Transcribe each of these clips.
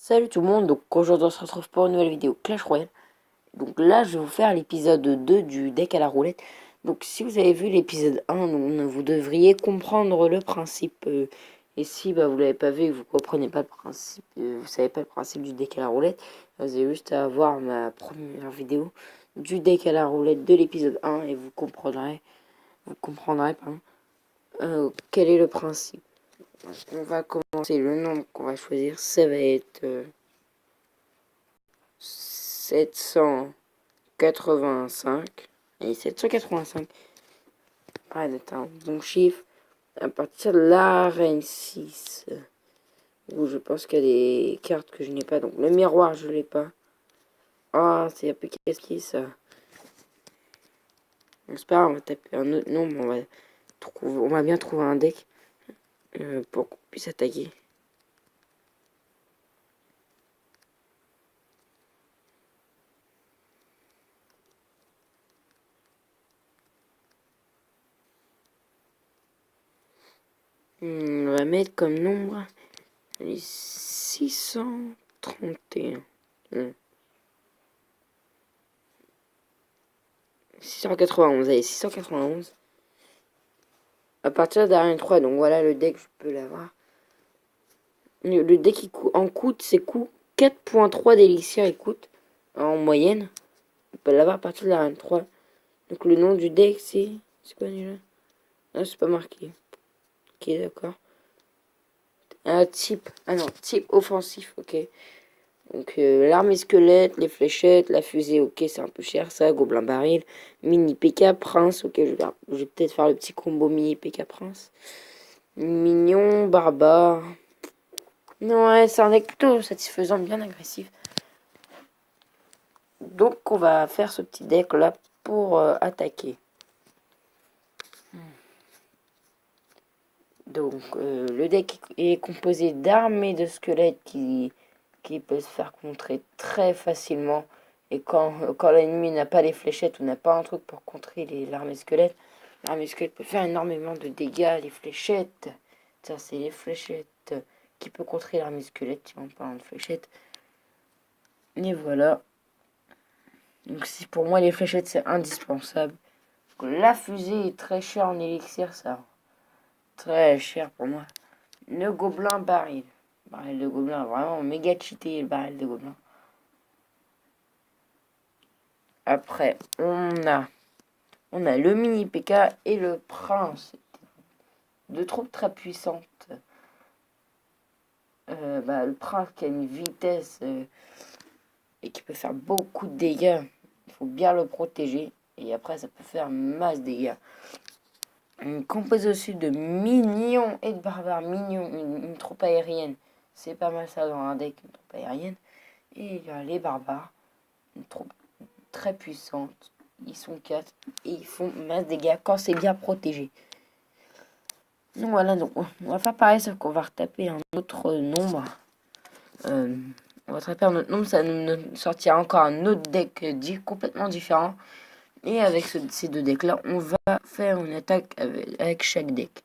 Salut tout le monde, donc aujourd'hui on se retrouve pour une nouvelle vidéo Clash Royale. Donc là je vais vous faire l'épisode 2 du deck à la roulette. Donc si vous avez vu l'épisode 1, vous devriez comprendre le principe. Et si vous l'avez pas vu et que vous comprenez pas le principe, vous savez pas le principe du deck à la roulette, vous avez juste à voir ma première vidéo du deck à la roulette de l'épisode 1 et vous comprendrez quel est le principe. On va commencer, le nombre qu'on va choisir, ça va être 785. Et 785 paraît d'être un bon chiffre. À partir de l'arène 6, où je pense qu'il y a des cartes que je n'ai pas. Donc le miroir, je l'ai pas. Ah, c'est un peu casse-qui ça. J'espère on va taper un autre nombre. On va bien trouver un deck pour qu'on puisse attaquer. On va mettre comme nombre les 631. 691, allez, 691. À partir d'Arène 3, donc voilà le deck, je peux l'avoir. Le deck en coûte, c'est coût 4.3 d'élixir, il coûte en moyenne. On peut l'avoir à partir de l'Arène 3. Donc le nom du deck, c'est quoi déjà? Ah, c'est pas marqué. Ok, d'accord. Type. Ah non, type offensif, ok. Donc l'armée squelette, les fléchettes, la fusée, ok, c'est un peu cher ça. Gobelin baril, mini PK, prince, ok, je vais peut-être faire le petit combo mini PK prince. Mignon, barbare. Non, ouais, c'est un deck plutôt satisfaisant, bien agressif. Donc on va faire ce petit deck là pour attaquer. Donc le deck est composé d'armées de squelettes qui peut se faire contrer très facilement. Et quand l'ennemi n'a pas les fléchettes ou n'a pas un truc pour contrer l'armée squelette peut faire énormément de dégâts. Les fléchettes, ça c'est les fléchettes qui peut contrer l'armée squelette, en parlant de fléchettes. Et voilà. Donc si pour moi les fléchettes c'est indispensable. La fusée est très chère en élixir, ça. Très cher pour moi. Le gobelin baril. Baril de gobelin, vraiment méga cheaté le baril de gobelin. Après, on a le mini PK et le prince. Deux troupes très puissantes. Le prince qui a une vitesse et qui peut faire beaucoup de dégâts. Il faut bien le protéger. Et après, ça peut faire masse dégâts. Composé aussi de mignons et de barbares mignons, une troupe aérienne. C'est pas mal ça dans un deck, une troupe aérienne. Et il y a les barbares, une troupe très puissante. Ils sont 4 et ils font masse dégâts quand c'est bien protégé. Donc voilà, donc on va faire pareil, sauf qu'on va retaper un autre nombre. On va taper un autre nombre, ça nous sortira encore un autre deck complètement différent. Et avec ces deux decks là, on va faire une attaque avec chaque deck.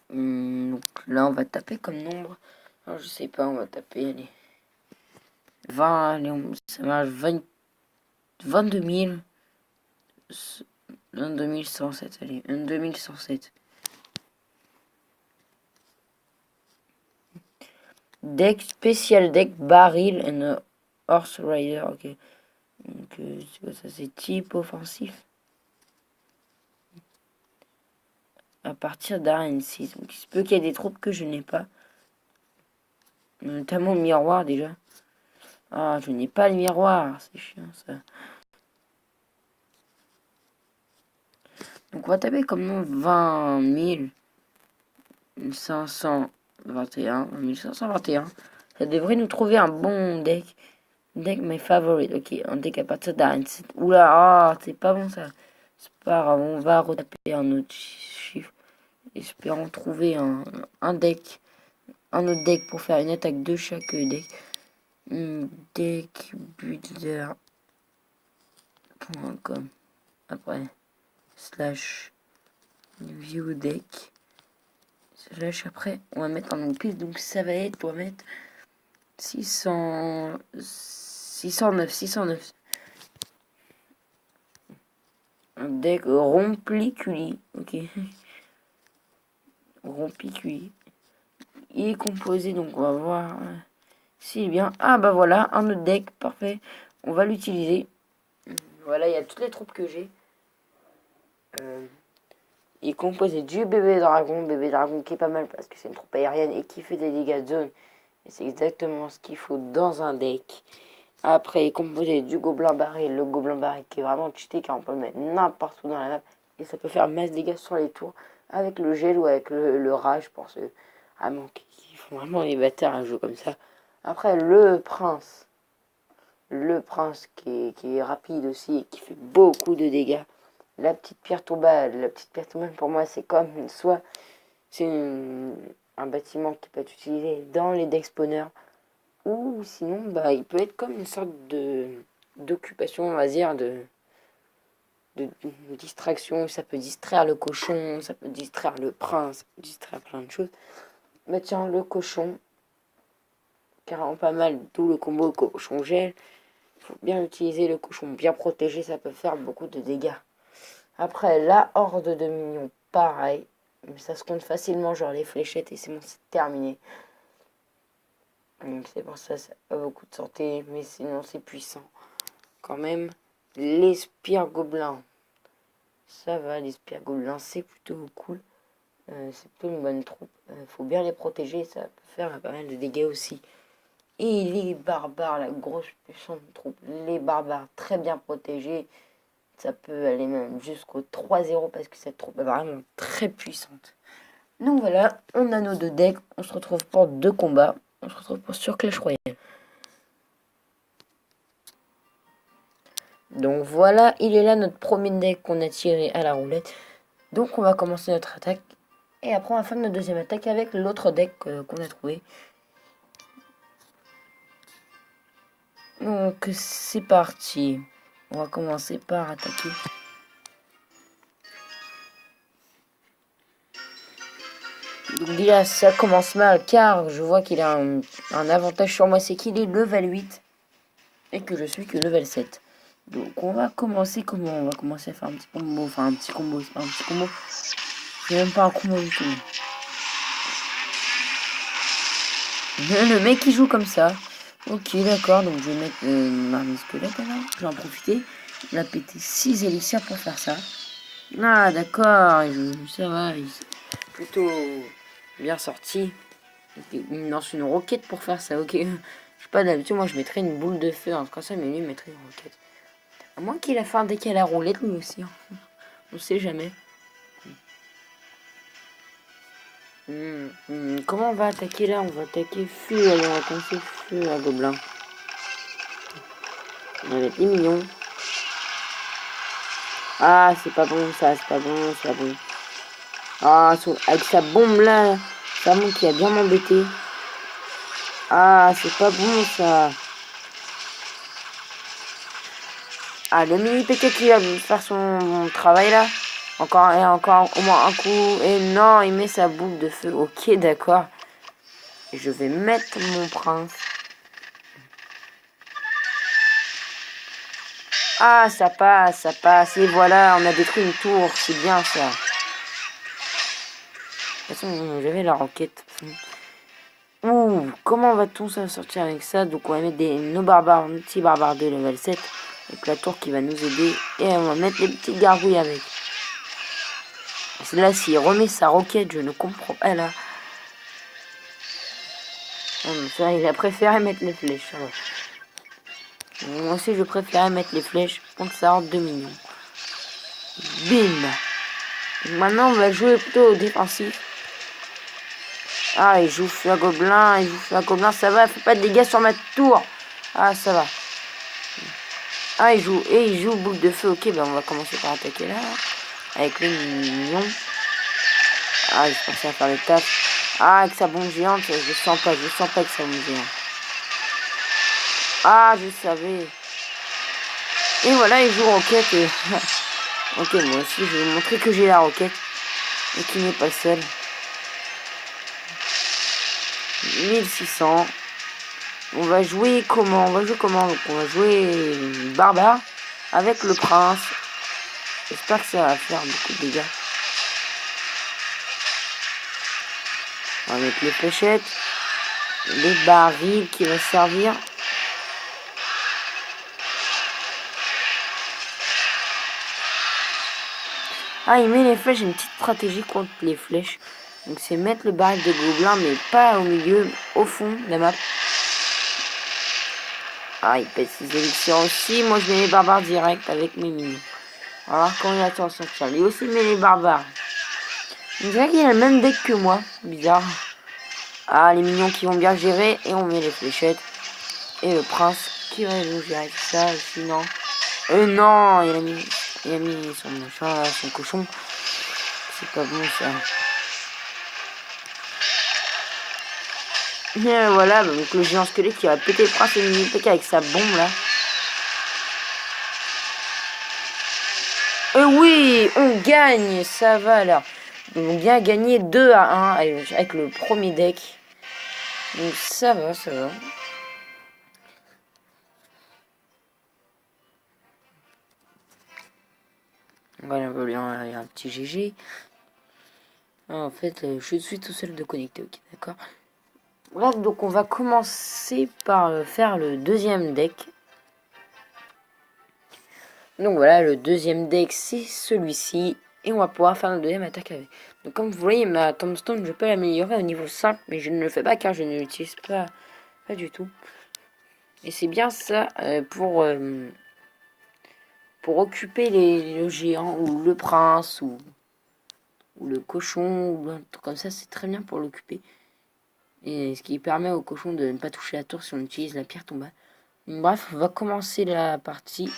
Donc là, on va taper comme nombre. Alors, je sais pas, on va taper, allez. 20, allez, ça marche 22 000. 22 107, allez, 22 107. Deck, spécial deck, baril and horse rider, ok. Donc, c'est quoi ça, c'est type offensif. À partir d'Arène 6. Donc, il se peut qu'il y ait des troupes que je n'ai pas. Notamment le miroir déjà. Ah, je n'ai pas le miroir, c'est chiant ça. Donc on va taper comme nom 20 521. 1521. Ça devrait nous trouver un bon deck. Deck my favorite. Ok, un deck à partir d'Arène 7. Oula, ah, c'est pas bon ça. C'est pas grave, on va retaper un autre chiffre. Espérons trouver un deck. Un autre deck pour faire une attaque de chaque deck. deckbuilder.com. Après, /viewdeck. Après, on va mettre un onglet. Donc ça va être, on va mettre 609. Un deck rompliculi. Ok. Rompliculi. Il est composé, donc on va voir s'il est bien. Ah bah voilà, un autre deck, parfait. On va l'utiliser. Voilà, il y a toutes les troupes que j'ai. Il est composé du bébé dragon qui est pas mal parce que c'est une troupe aérienne et qui fait des dégâts de zone. Et c'est exactement ce qu'il faut dans un deck. Après, il est composé du gobelin barré, le gobelin barré qui est vraiment cheaté car on peut le mettre n'importe où dans la map. Et ça peut faire masse dégâts sur les tours avec le gel ou avec le rage pour ceux qui font vraiment les bâtards à jouer comme ça. Après, le prince qui est rapide aussi et qui fait beaucoup de dégâts. La petite pierre tombale pour moi c'est comme soit c'est un bâtiment qui peut être utilisé dans les deck spawners ou sinon bah il peut être comme une sorte d'occupation, on va dire, de distraction. Ça peut distraire le cochon, ça peut distraire le prince, ça peut distraire plein de choses. Bah tiens, le cochon, carrément pas mal, d'où le combo cochon gel. Il faut bien utiliser le cochon, bien protégé, ça peut faire beaucoup de dégâts. Après, la horde de minions, pareil. Mais ça se compte facilement, genre les fléchettes, et c'est bon, c'est terminé. Donc c'est pour ça, ça n'a pas beaucoup de santé, mais sinon c'est puissant. Quand même, les spires gobelins. Ça va, les spires gobelins, c'est plutôt cool. C'est plutôt une bonne troupe. Faut bien les protéger, ça peut faire pas mal de dégâts aussi. Et les barbares, la grosse puissante troupe. Les barbares, très bien protégés. Ça peut aller même jusqu'au 3-0 parce que cette troupe est vraiment très puissante. Donc voilà, on a nos deux decks. On se retrouve pour 2 combats. On se retrouve sur Clash Royale. Donc voilà, il est là notre premier deck qu'on a tiré à la roulette. Donc on va commencer notre attaque. Et après on va faire notre deuxième attaque avec l'autre deck qu'on a trouvé. Donc c'est parti. On va commencer par attaquer. Donc déjà ça commence mal car je vois qu'il a un avantage sur moi, c'est qu'il est level 8 et que je suis que level 7. Donc on va commencer comment? On va commencer à faire un petit combo, enfin un petit combo, c'est pas un petit combo. C'est même pas un combo du tout. Le mec il joue comme ça. Ok d'accord, donc je vais mettre une armée squelette alors. Je vais en profiter. Il a pété 6 élixirs pour faire ça. Ah d'accord, ça va, il est plutôt bien sorti. Il lance une roquette pour faire ça, ok. Je sais pas, d'habitude moi je mettrais une boule de feu, hein, comme ça, mais lui il mettrait une roquette. À moins qu'il a fait un deck à la roulette lui aussi. Hein. On sait jamais. Comment on va attaquer là? On va attaquer feu. Alors on va commencer feu à gobelin. On va mettre des millions. Ah c'est pas bon ça, c'est pas bon, c'est pas bon. Ah avec sa bombe là, sa bombe qui a bien m'embêté. Ah c'est pas bon ça. Ah le mini PT qui va faire son travail là. Encore au moins un coup. Et non, il met sa boule de feu. Ok, d'accord. Je vais mettre mon prince. Ah, ça passe, ça passe. Et voilà, on a détruit une tour. C'est bien ça. De toute façon, j'avais la roquette. Ouh, comment va-t-on s'en sortir avec ça? Donc on va mettre nos barbares, nos petits barbares de level 7. Avec la tour qui va nous aider. Et on va mettre les petites gargouilles avec. Là, s'il remet sa roquette, je ne comprends pas là. Ça, il a préféré mettre les flèches. Alors. Moi aussi, je préférais mettre les flèches contre sa horde de minions. Bim. Maintenant, on va jouer plutôt au défensif. Ah, il joue feu à gobelin, ça va, fait pas de dégâts sur ma tour. Ah, ça va. Ah, il joue boule de feu. Ok, ben on va commencer par attaquer là. Avec les minions. Ah, je pensais à faire le taf. Ah, avec sa bombe géante, je sens pas que sa bombe géante. Ah, je savais. Et voilà, il joue roquette. Et... ok, moi aussi, je vais vous montrer que j'ai la roquette. Et qui n'est pas le seul. 1600. On va jouer comment? On va jouer comment? Donc on va jouer barbare avec le prince. J'espère que ça va faire beaucoup de dégâts. On va mettre les fléchettes. Les barils qui vont servir. Ah, il met les flèches. J'ai une petite stratégie contre les flèches. Donc c'est mettre le baril de gobelins, mais pas au milieu, au fond de la map. Ah, il pète ses élixirs aussi. Moi, je mets les barbares direct avec mes minions. Alors, quand il attend son sortir, lui aussi met les barbares. On dirait qu'il a le même deck que moi. Bizarre. Ah, les minions qui vont bien gérer. Et on met les fléchettes. Et le prince qui va nous gérer tout ça. Sinon. Non, il a mis son machin là, son cochon. C'est pas bon ça. Et voilà, donc le géant squelette qui va péter le prince et le mini PK avec sa bombe là. Oui, on gagne, ça va alors. On vient gagner 2-1 avec le premier deck. Donc ça va, ça va. Voilà, il y a un petit GG. Ah, en fait, je suis tout seul de connecter, ok, d'accord. Bref, donc on va commencer par faire le deuxième deck. Donc voilà, le deuxième deck, c'est celui-ci. Et on va pouvoir faire une deuxième attaque avec. Donc comme vous voyez, ma tombstone, je peux l'améliorer au niveau simple, mais je ne le fais pas car je ne l'utilise pas du tout. Et c'est bien ça pour occuper le géant ou le prince ou le cochon ou un truc comme ça, c'est très bien pour l'occuper. Et ce qui permet au cochon de ne pas toucher la tour si on utilise la pierre tombale. Bref, on va commencer la partie.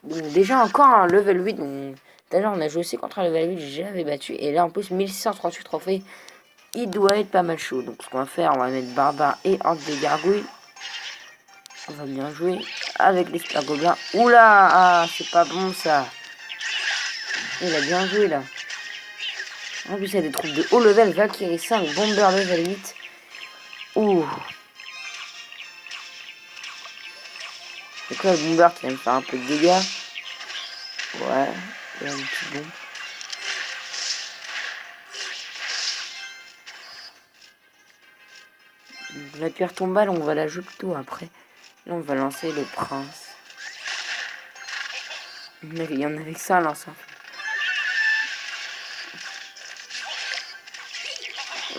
Donc déjà encore un level 8. Donc tout à l'heure on a joué aussi contre un level 8, j'avais battu. Et là en plus 1638 trophées. Il doit être pas mal chaud. Donc ce qu'on va faire, on va mettre barbare et horde de gargouilles. On va bien jouer avec les super gobelins. Oula, ah, c'est pas bon ça. Il a bien joué là. En plus, il y a des troupes de haut level. Valkyrie 5, Bomber level 8. Ouh. C'est quoi le Bomber qui va me faire un peu de dégâts? Ouais, il y a un petit bon. La pierre tombale, on va la jouer plutôt après. Là, on va lancer le prince. Mais il y en avait que ça à lancer.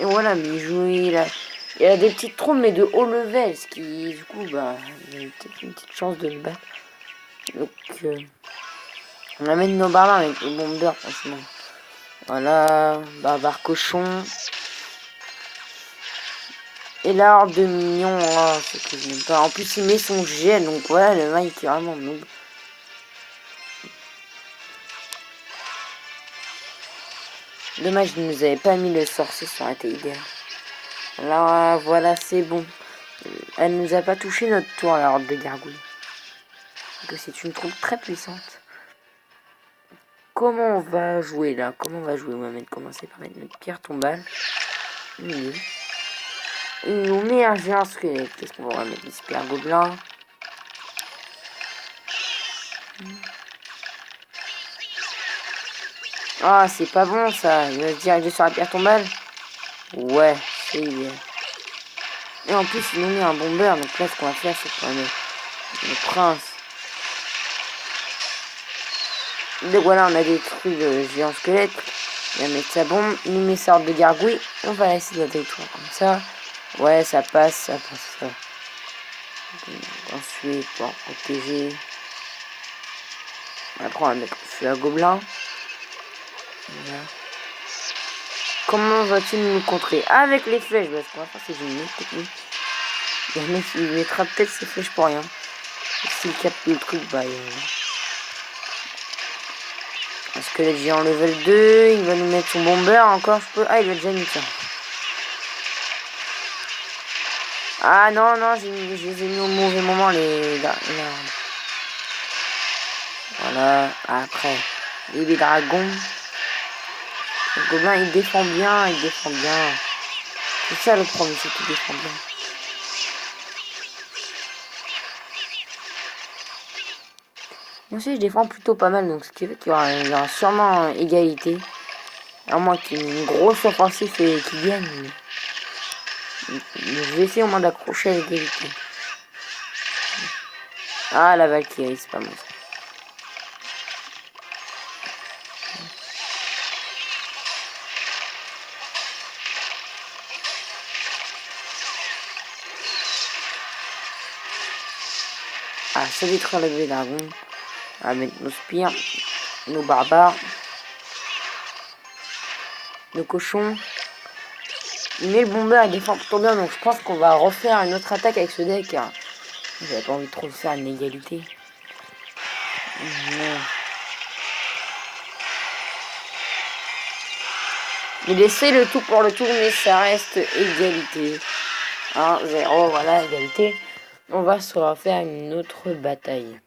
Et voilà, mais il y a des petites trompes, mais de haut level, ce qui, du coup, bah, il y a peut-être une petite chance de le battre. Donc, on amène nos barbares avec le bomber, franchement. Voilà, barbare cochon. Et la horde de minions, oh, c'est que je n'aime pas. En plus, il met son gel, donc voilà, le mec est vraiment noob. Dommage, il nous avait pas mis le sorcier, ça aurait été idéal. Là, voilà, c'est bon. Elle nous a pas touché notre tour, la horde de gargouilles. Donc c'est une troupe très puissante. Comment on va jouer là? Comment on va jouer? On va commencer par mettre notre pierre tombale. Il nous met un géant squelette. Qu'est-ce qu'on va mettre? Des super gobelins. Ah, c'est pas bon ça. Il va se diriger sur la pierre tombale. Ouais, c'est idéal. Et en plus, il nous met un bomber. Donc là, ce qu'on va faire, c'est qu'on va mettre le prince. Donc voilà, on a détruit le géant squelette. Il va mettre sa bombe. Il nous met sa horde de gargouilles. On va essayer de la détruire comme ça. Ouais, ça passe, ça passe. Ça. Ensuite, pour protéger. Après, on va mettre le feu à gobelin. Voilà. Comment va-t-il nous contrer? Avec les flèches. Parce qu'on va faire, c'est une autre technique. Il mettra peut-être ses flèches pour rien. S'il capte le truc, bah Un squelette géant level 2. Il va nous mettre son bomber encore. Je peux... Ah, il va déjà mis ça. Ah non, non, je les ai mis au mauvais moment, les... Voilà, après, les dragons. Le gobelin, il défend bien, il défend bien. C'est ça le problème, c'est qu'il défend bien. Moi aussi, je défends plutôt pas mal, donc ce qui fait qu'il y aura sûrement égalité. À moins qu'il y ait une grosse offensive et qu'il gagne. Mais je vais essayer au moins d'accrocher à l'égalité. Ah, la Valkyrie, c'est pas bon. Ah, ça détruire le dragon. On va mettre nos spires, nos barbares, nos cochons. Mais le bomber il défend plutôt bien, donc je pense qu'on va refaire une autre attaque avec ce deck. Hein. J'avais pas envie de trop faire une égalité. Non. Il essaie le tout pour le tout, mais ça reste égalité. 1-0, voilà, égalité. On va se refaire une autre bataille.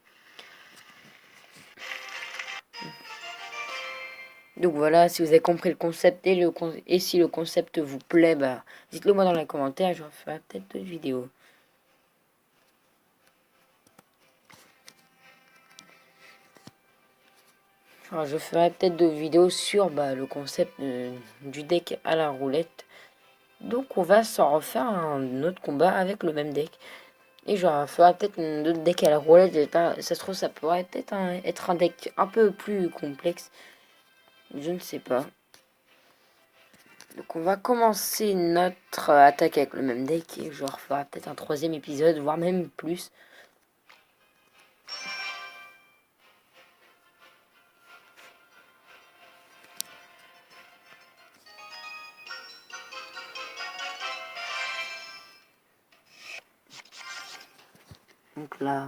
Donc voilà, si vous avez compris le concept et si le concept vous plaît, bah dites-le moi dans les commentaires, je referai peut-être d'autres vidéos. Alors, je ferai peut-être d'autres vidéos sur le concept du deck à la roulette. Donc on va s'en refaire un autre combat avec le même deck. Et je ferai peut-être un autre deck à la roulette. Ça se trouve, ça pourrait peut-être être un deck un peu plus complexe. Je ne sais pas. Donc on va commencer notre attaque avec le même deck. Et je referai peut-être un 3e épisode, voire même plus. Donc là,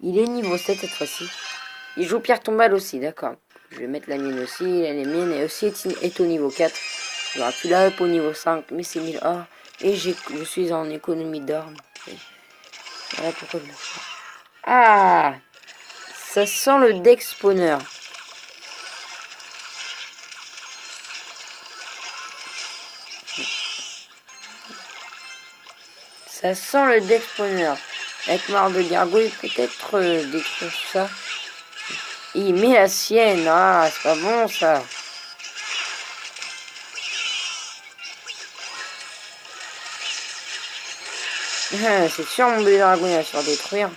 il est niveau 7 cette fois-ci. Il joue pierre tombale aussi, d'accord. Je vais mettre la mienne aussi, elle est mienne et aussi est au niveau 4. J'aurai plus la up au niveau 5, mais c'est 1000 or. Et je suis en économie d'or. Voilà pourquoi je le fais. Ah, ça sent le deck spawner. Ça sent le deck spawner. Avec marre de gargouille, peut-être détruire ça. Il met la sienne. Ah, c'est pas bon ça. C'est sûr mon bébé dragon il va se faire détruire.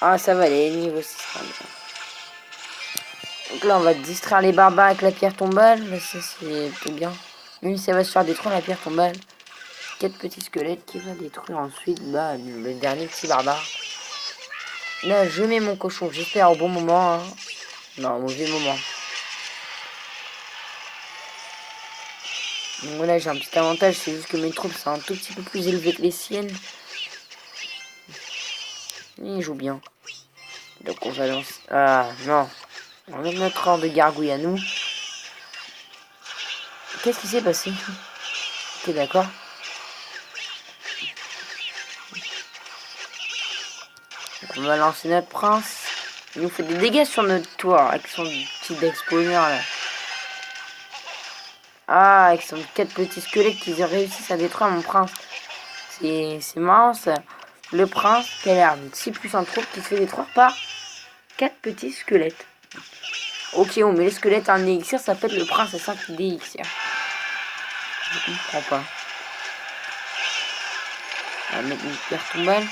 Ah ça va aller niveau 6. Donc là on va distraire les barbares avec la pierre tombale. Là ça c'est plutôt bien. Même si ça va se faire détruire la pierre tombale. 4 petits squelettes qui va détruire ensuite le dernier petit barbare. Là je mets mon cochon. J'espère au bon moment. Hein. Non au mauvais moment. Donc voilà j'ai un petit avantage. C'est juste que mes troupes sont un tout petit peu plus élevées que les siennes. Il joue bien. Donc on va lancer... Ah non. On va mettre notre horde de gargouilles à nous. Qu'est-ce qui s'est passé? Ok d'accord. On va lancer notre prince. Il nous fait des dégâts sur notre toit avec son petit deck spawner là. Ah, avec son 4 petits squelettes qui réussissent à détruire mon prince. C'est marrant ça. Le prince qui a l'air de si puissant troupe qui se fait détruire par 4 petits squelettes. Ok, on met les squelettes en élixir, ça peut être le prince à 5 d'élixir. Je comprends pas. On va mettre une pierre tombale.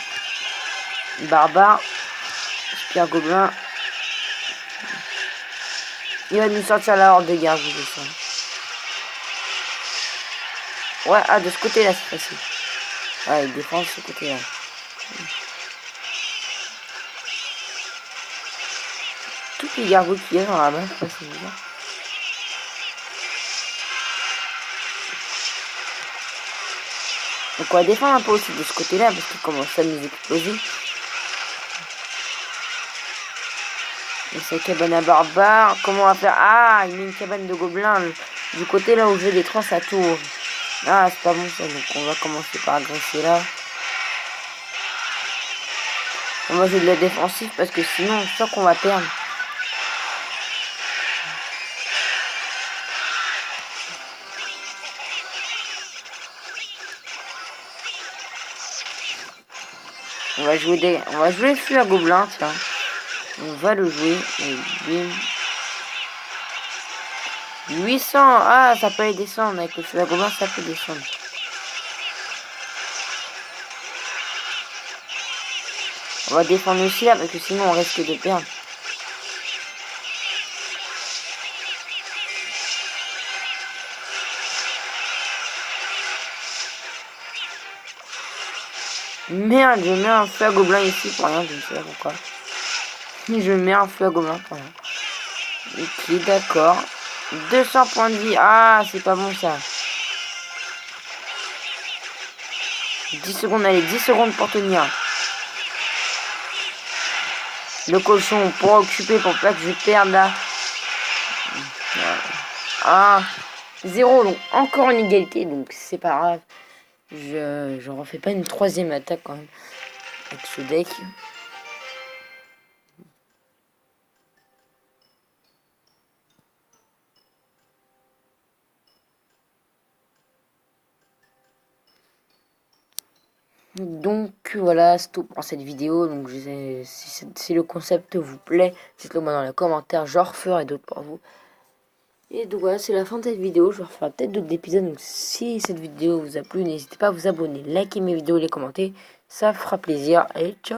Barbare. Spire gobelin. Il va nous sortir la horde de gargouilles de ça. Ouais, ah, de ce côté-là, c'est facile. Ouais, il défend ce côté-là. Toutes les gargouilles qu'il y a dans la main, c'est bizarre. Donc on va défendre un peu aussi de ce côté-là, parce qu'il commence à nous exploser. Et sa cabane à barbare. Comment on va faire? Ah, il met une cabane de gobelins du côté là où je vais détruire sa tour. Ah, c'est pas bon ça. Donc on va commencer par agresser là. On va jouer de la défensive parce que sinon, je sens qu'on va perdre. On va jouer flux à gobelin, tiens. On va le jouer. Et bim. 800. Ah, ça peut aller descendre. Avec le flux à gobelin, ça peut descendre. On va défendre aussi là parce que sinon on risque de perdre. Merde, je mets un feu à gobelin ici pour rien, je ne sais pas pourquoi. Mais je mets un feu à gobelin pour rien. Ok, d'accord. 200 points de vie. Ah, c'est pas bon ça. 10 secondes, allez, 10 secondes pour tenir. Le cochon pour occuper pour pas que je perde là. Ah, 0, donc encore une égalité, donc c'est pas grave. Je refais pas une troisième attaque quand même avec ce deck. Donc voilà, c'est tout pour cette vidéo. Donc si le concept vous plaît, dites-le moi dans les commentaires, j'en referai d'autres pour vous. Et donc voilà, c'est la fin de cette vidéo. Je referai peut-être d'autres épisodes. Donc si cette vidéo vous a plu, n'hésitez pas à vous abonner, liker mes vidéos, les commenter. Ça fera plaisir. Et ciao.